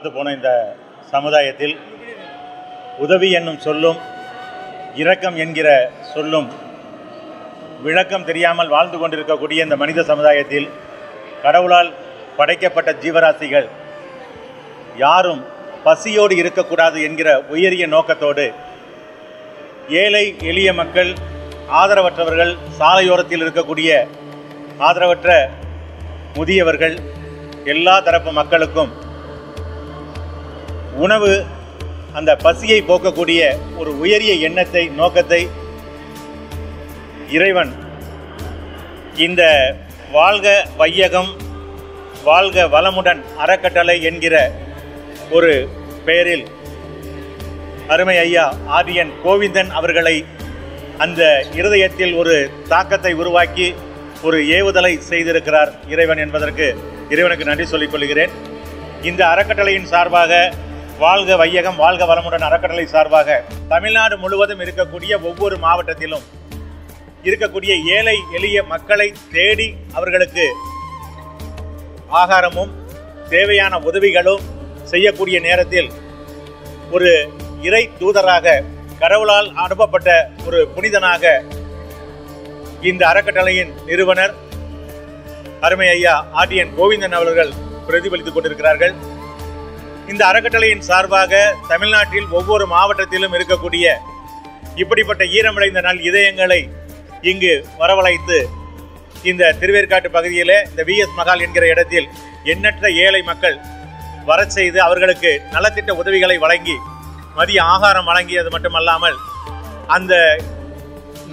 பார்த்து போன இந்த சமுதாயத்தில் உதவி என்னும் சொல்லும் இரக்கம் என்கிற சொல்லும் விளக்கம் தெரியாமல் வாழ்ந்து கொண்டிருக்கக்கூடிய இந்த மனித சமுதாயத்தில் கடவுளால் படைக்கப்பட்ட ஜீவராசிகள் யாரும் பசியோடு இருக்கக்கூடாது என்கிற உயரிய நோக்கத்தோடு ஏழை எளிய மக்கள், ஆதரவற்றவர்கள், சாலையோரத்தில் இருக்கக்கூடிய ஆதரவற்ற முதியவர்கள், எல்லா தரப்பு மக்களுக்கும் உணவு, அந்த பசியை போக்கக்கூடிய ஒரு உயரிய எண்ணத்தை, நோக்கத்தை இறைவன் இந்த வாழ்க வையகம் வாழ்க வளமுடன் அறக்கட்டளை என்கிற ஒரு பெயரில் அருமை ஐயா ஆதியன் கோவிந்தன் அவர்களை அந்த இருதயத்தில் ஒரு தாக்கத்தை உருவாக்கி ஒரு ஏவுதலை செய்திருக்கிறார் இறைவன் என்பதற்கு இறைவனுக்கு நன்றி சொல்லிக் கொள்கிறேன். இந்த அறக்கட்டளையின் சார்பாக வாழ்க வையகம் வாழ்க வளமுடன் அறக்கட்டளை சார்பாக தமிழ்நாடு முழுவதும் இருக்கக்கூடிய ஒவ்வொரு மாவட்டத்திலும் இருக்கக்கூடிய ஏழை எளிய மக்களை தேடி அவர்களுக்கு ஆகாரமும் தேவையான உதவிகளும் செய்யக்கூடிய நேரத்தில் ஒரு இறை தூதராக, கடவுளால் அனுப்பப்பட்ட ஒரு புனிதனாக இந்த அறக்கட்டளையின் நிறுவனர் அருமை ஐயா ஆர்டிஎன் கோவிந்தன் அவர்கள் பிரதிபலித்துக் கொண்டிருக்கிறார்கள். இந்த அறக்கட்டளையின் சார்பாக தமிழ்நாட்டில் ஒவ்வொரு மாவட்டத்திலும் இருக்கக்கூடிய இப்படிப்பட்ட ஈரமடைந்த நல் இதயங்களை இங்கு வரவழைத்து இந்த திருவேற்காட்டு பகுதியில் இந்த விஎஸ் மகால் என்கிற இடத்தில் எண்ணற்ற ஏழை மக்கள் வரச் செய்து அவர்களுக்கு நலத்திட்ட உதவிகளை வழங்கி மதிய ஆகாரம் வழங்கியது மட்டுமல்லாமல்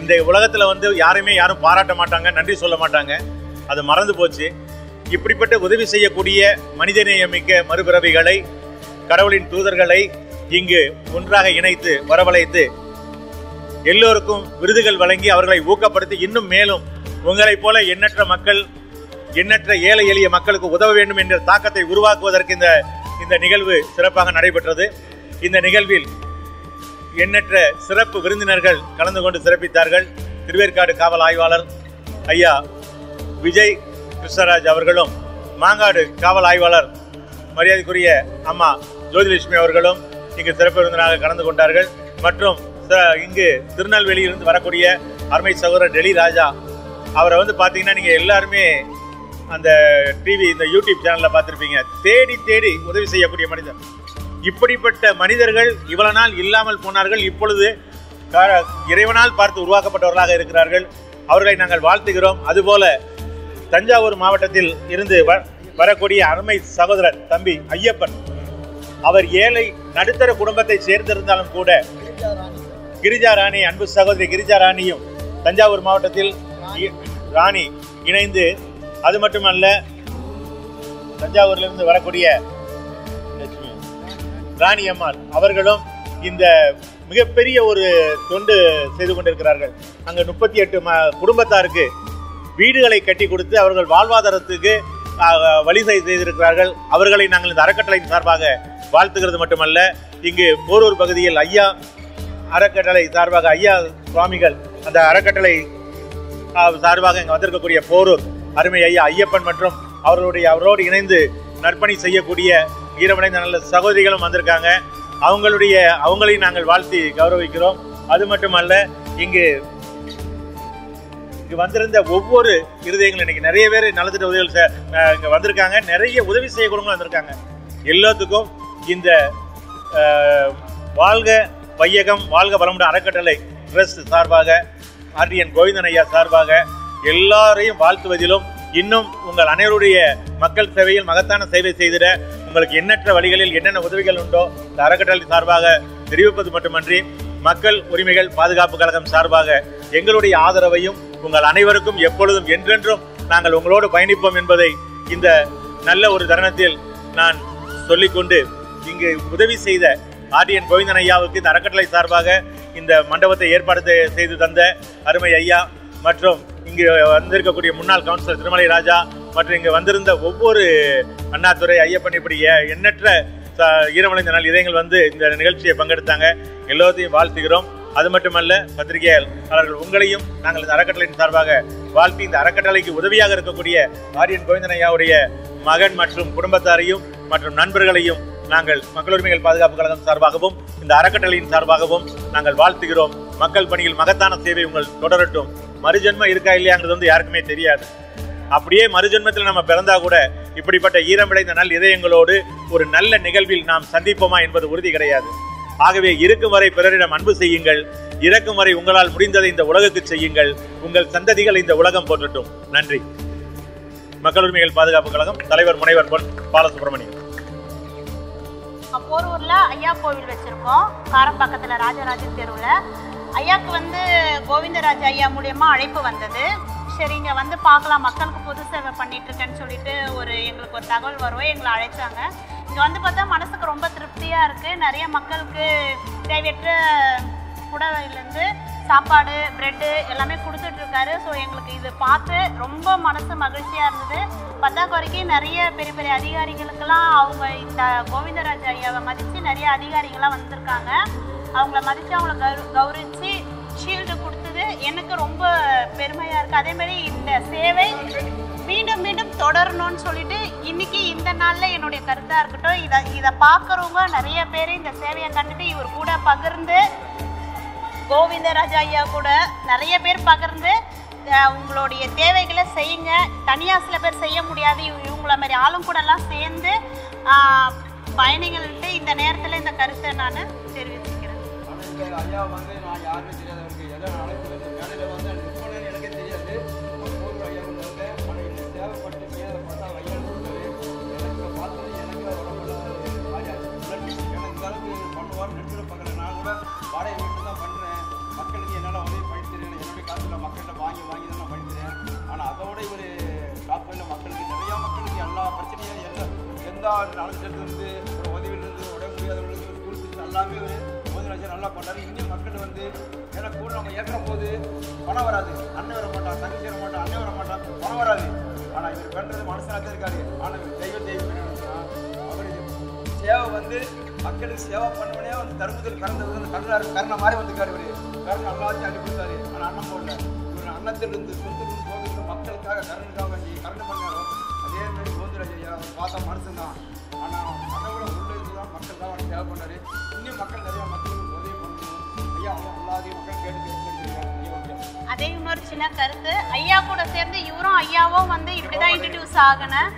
இந்த உலகத்தில் யாரும் பாராட்ட மாட்டாங்க, நன்றி சொல்ல மாட்டாங்க, அது மறந்து போச்சு. இப்படிப்பட்ட உதவி செய்யக்கூடிய மனிதநேயமிக்க மறுபிறவிகளை, கடவுளின் தூதர்களை இங்கு ஒன்றாக இணைத்து வரவழைத்து எல்லோருக்கும் விருதுகள் வழங்கி அவர்களை ஊக்கப்படுத்தி இன்னும் மேலும் உங்களைப் போல எண்ணற்ற மக்கள், எண்ணற்ற ஏழை எளிய மக்களுக்கு உதவ வேண்டும் என்ற தாக்கத்தை உருவாக்குவதற்கு இந்த நிகழ்வு சிறப்பாக நடைபெற்றது. இந்த நிகழ்வில் எண்ணற்ற சிறப்பு விருந்தினர்கள் கலந்து கொண்டு சிறப்பித்தார்கள். திருவேற்காடு காவல் ஆய்வாளர் ஐயா விஜய் கிருஷ்ணராஜ் அவர்களும், மாங்காடு காவல் ஆய்வாளர் மரியாதைக்குரிய அம்மா ஜோதிலட்சுமி அவர்களும் இங்கு சிறப்பு விருந்தினராக கலந்து கொண்டார்கள். மற்றும் இங்கு திருநெல்வேலியிலிருந்து வரக்கூடிய அருமை சகோதரர் டெல்லி ராஜா அவரை பார்த்தீங்கன்னா நீங்கள் எல்லாருமே அந்த டிவி, இந்த யூடியூப் சேனலில் பார்த்துருப்பீங்க. தேடி தேடி உதவி செய்யக்கூடிய மனிதர். இப்படிப்பட்ட மனிதர்கள் இவ்வளவு நாள் இல்லாமல் போனார்கள். இப்பொழுது இறைவனால் பார்த்து உருவாக்கப்பட்டவர்களாக இருக்கிறார்கள். அவர்களை நாங்கள் வாழ்த்துகிறோம். அதுபோல தஞ்சாவூர் மாவட்டத்தில் இருந்து வரக்கூடிய அருமை சகோதரர் தம்பி ஐயப்பன், அவர் ஏழை நடுத்தர குடும்பத்தை சேர்ந்திருந்தாலும் கூட கிரிஜா ராணி, அன்பு சகோதரி கிரிஜா ராணியும் தஞ்சாவூர் மாவட்டத்தில் ராணி இணைந்து, அது மட்டுமல்ல தஞ்சாவூரிலிருந்து வரக்கூடிய ராணி அம்மாள் அவர்களும் இந்த மிகப்பெரிய ஒரு தொண்டு செய்து கொண்டிருக்கிறார்கள். அங்கு 38 குடும்பத்தாருக்கு வீடுகளை கட்டி கொடுத்து அவர்கள் வாழ்வாதாரத்துக்கு வழி செய்திருக்கிறார்கள். அவர்களை நாங்கள் இந்த அறக்கட்டளையின் சார்பாக வாழ்த்துகிறது மட்டுமல்ல, இங்கு போரூர் பகுதியில் ஐயா அறக்கட்டளை சார்பாக ஐயா சுவாமிகள் அந்த அறக்கட்டளை சார்பாக இங்கே வந்திருக்கக்கூடிய போரூர் அருமை ஐயா ஐயப்பன் மற்றும் அவரோடு இணைந்து நற்பணி செய்யக்கூடிய ஈரமடைந்த நல்ல சகோதரிகளும் வந்திருக்காங்க. அவங்களையும் நாங்கள் வாழ்த்தி கௌரவிக்கிறோம். அது மட்டுமல்ல, இங்கு வந்திருந்த ஒவ்வொரு இருதயங்களும் இன்னைக்கு நிறைய பேர் நலத்திட்ட உதவிகள் இங்கே வந்திருக்காங்க. நிறைய உதவி செய்யக்கூடியவங்களும் வந்திருக்காங்க. எல்லாத்துக்கும் இந்த வாழ்க வையகம் வாழ்க வளமுடன் அறக்கட்டளை ட்ரஸ்ட் சார்பாக, ஆர்டிஎன் கோவிந்தன் ஐயா சார்பாக எல்லாரையும் வாழ்த்துவதிலும், இன்னும் உங்கள் அனைவருடைய மக்கள் சேவையில் மகத்தான சேவை செய்திட உங்களுக்கு எண்ணற்ற வழிகளில் என்னென்ன உதவிகள் உண்டோ இந்த அறக்கட்டளை சார்பாக தெரிவிப்பது மட்டுமன்றி, மக்கள் உரிமைகள் பாதுகாப்பு கழகம் சார்பாக எங்களுடைய ஆதரவையும் உங்கள் அனைவருக்கும் எப்பொழுதும் என்றென்றும் நாங்கள் உங்களோடு பயணிப்போம் என்பதை இந்த நல்ல ஒரு தருணத்தில் நான் சொல்லிக்கொண்டு, இங்கு உதவி செய்த ஆர்டிஎன் கோவிந்தன் ஐயாவுக்கு இந்த அறக்கட்டளை சார்பாக இந்த மண்டபத்தை ஏற்பாடு செய்து தந்த அருமை ஐயா மற்றும் இங்கு வந்திருக்கக்கூடிய முன்னாள் கவுன்சிலர் திருமலை ராஜா மற்றும் இங்கு வந்திருந்த ஒவ்வொரு அண்ணாதுரை, ஐயப்பன், இப்படி எண்ணற்ற ஈரமடைந்த நாள் இதயங்கள் இந்த நிகழ்ச்சியை பங்கெடுத்தாங்க. எல்லோரையும் வாழ்த்துகிறோம். அது மட்டுமல்ல, பத்திரிகையாளர்கள் உங்களையும் நாங்கள் இந்த அறக்கட்டளையின் சார்பாக வாழ்த்தி, இந்த அறக்கட்டளைக்கு உதவியாக இருக்கக்கூடிய ஆர்டிஎன் கோவிந்தன் ஐயாவுடைய மகன் மற்றும் குடும்பத்தாரையும் மற்றும் நண்பர்களையும் நாங்கள் மக்கள் உரிமைகள் பாதுகாப்பு கழகம் சார்பாகவும் இந்த அறக்கட்டளையின் சார்பாகவும் நாங்கள் வாழ்த்துகிறோம். மக்கள் பணியில் மகத்தான சேவை உங்கள் தொடரட்டும். மறுஜென்மம் இருக்கா இல்லையாங்கிறது யாருக்குமே தெரியாது. அப்படியே மறுஜென்மத்தில் நம்ம பிறந்தா கூட இப்படிப்பட்ட ஈரம் விளைந்த நல் இதயங்களோடு ஒரு நல்ல நிகழ்வில் நாம் சந்திப்போமா என்பது உறுதி கிடையாது. ஆகவே இருக்கும் வரை பிறரிடம் அன்பு செய்யுங்கள், இறக்கும் வரை உங்களால் முடிந்ததை இந்த உலகுக்கு செய்யுங்கள். உங்கள் சந்ததிகள் இந்த உலகம் போற்றட்டும். நன்றி. மக்கள் உரிமைகள் பாதுகாப்பு கழகம், தலைவர் முனைவர் பொன் பாலசுப்ரமணியன். போரூர்ல ஐயா கோவில் வச்சிருக்கோம், காரம்பாக்கத்துல ராஜராஜன் தெருவுல. ஐயாவுக்கு கோவிந்தராஜ் ஐயா மூலியமா அழைப்பு வந்தது. சரி இங்க பார்க்கலாம், மக்களுக்கு பொது சேவை பண்ணிட்டு இருக்கேன்னு சொல்லிட்டு எங்களுக்கு ஒரு தகவல் வருவோம். எங்களை அழைச்சாங்க. இங்க பார்த்தா மனசுக்கு ரொம்ப திருப்தியா இருக்கு. நிறைய மக்களுக்கு தேவையற்ற புடவையிலேருந்து சாப்பாடு, பிரெட்டு எல்லாமே கொடுத்துட்டு இருக்காரு. ஸோ எங்களுக்கு இது பார்த்து ரொம்ப மனசு மகிழ்ச்சியாக இருந்தது. பத்தாக்குறைக்கு நிறைய பெரிய பெரிய அதிகாரிகளுக்கெல்லாம் அவங்க இந்த கோவிந்தராஜ் ஐயாவை மதித்து நிறைய அதிகாரிகள்லாம் வந்திருக்காங்க. அவங்கள மதித்து அவங்கள கௌரவித்து ஷீல்டு கொடுத்தது எனக்கு ரொம்ப பெருமையாக இருக்குது. அதேமாதிரி இந்த சேவை மீண்டும் மீண்டும் தொடரணும்னு சொல்லிட்டு இன்னைக்கு இந்த நாளில் என்னுடைய கருத்தாக இருக்கட்டும். இதை பார்க்குறவங்க நிறைய பேர் இந்த சேவையை கண்டுட்டு இவர் கூட பகிர்ந்து, கோவிந்தராஜ் ஐயா கூட நிறைய பேர் பகிர்ந்து உங்களுடைய தேவைகளை செய்யுங்க. தனியாக சில பேர் செய்ய முடியாது, இவங்கள மாதிரி ஆளும் கூட எல்லாம் சேர்ந்து பயணிகள்கிட்ட இந்த நேரத்தில் இந்த கருத்தை நான் தெரிவிச்சுக்கிறேன். ஐயா நான் யாருமே தெரியாதவருக்கு எதோ மேடையில் எனக்கே தெரியாது. ஐயா தேவைப்பட்டு பார்த்தா ஐயா எனக்கு பார்த்தது எனக்கு இந்த அளவுக்கு பண்ணுவார் நடிச்சு பார்க்குறேன். நான் கூட வாடகை வீட்டு தான் பண்ணுறேன். மக்களுக்கு என்னால் உதவி பண்ணித்தரேன். என்னுடைய காசுல மக்கள்கிட்ட வாங்கி தான் நான் பண்ணித்தரேன். ஆனால் அதோட ஒரு டாக்டரில் மக்களுக்கு நிறையா மக்களுக்கு எல்லா பிரச்சனையும் எந்த நலத்திலிருந்து ஒரு உதவியிலிருந்து உடைய முடியாதவர்களுக்கு ஸ்கூல் ஃபீஸ் எல்லாமே கோவிந்தராஜ் நல்லா பண்ணாரு. இன்னும் மக்கள் ஏன்னா கூட நம்ம ஏற்கிற போது பணம் வராது, அண்ணன் வர மாட்டான், தங்கச்சி வர மாட்டான், அண்ணன் வர மாட்டான், பணம் வராது. ஆனால் இவர் பண்ணுறது மனசாக இருக்காரு. ஆனால் தெய்வம் அவர் சேவை மக்களுக்கு சேவை பண்ணவனே தருமத்தில் கறந்தது கருணை மாதிரி வந்துருக்காரு. இவர் கருணை எல்லாத்தையும் அள்ளி கொடுத்தாரு. ஆனால் அண்ணன் போடல. இவர் அன்னத்திலிருந்து சொத்துலேருந்து போகிறது மக்களுக்காக கருணுக்காக வேண்டி கருணை பண்ணாரோ அதே மாதிரி கோவிந்தராஜ் ஐயா பார்த்தா மனுஷன் தான். ஆனால் கடவுளை உள்ளது தான் மக்களுக்காக அவர் சேவை பண்ணார். இன்னும் மக்கள் நிறையா மக்களுக்கு உதவி பண்ணணும். ஐயா எல்லாத்தையும் மக்கள் கேட்டு அதே இன்னொரு சின்ன கருத்து, ஐயா கூட சேர்ந்து இவரும் ஐயாவும் இப்படிதான் இன்ட்ரடியூஸ் ஆகணும்.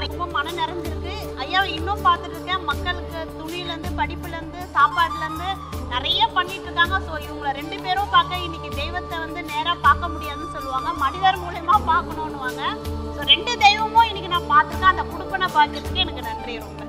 இப்போ மனம் நிறைஞ்சிருக்கு. ஐயாவை இன்னும் பார்த்துட்டு இருக்கேன். மக்களுக்கு துணியிலேருந்து, படிப்புலேருந்து, சாப்பாடுலேருந்து நிறைய பண்ணிட்டு இருக்காங்க. ஸோ இவங்களை ரெண்டு பேரும் பார்க்க இன்னைக்கு தெய்வத்தை நேராக பார்க்க முடியாதுன்னு சொல்லுவாங்க, மனிதர் மூலமா பார்க்கணுன்னுவாங்க. ஸோ ரெண்டு தெய்வமும் இன்னைக்கு நான் பார்த்துருக்கேன். அந்த குடுப்பனை பார்க்கறதுக்கு எனக்கு நன்றி ரொம்ப.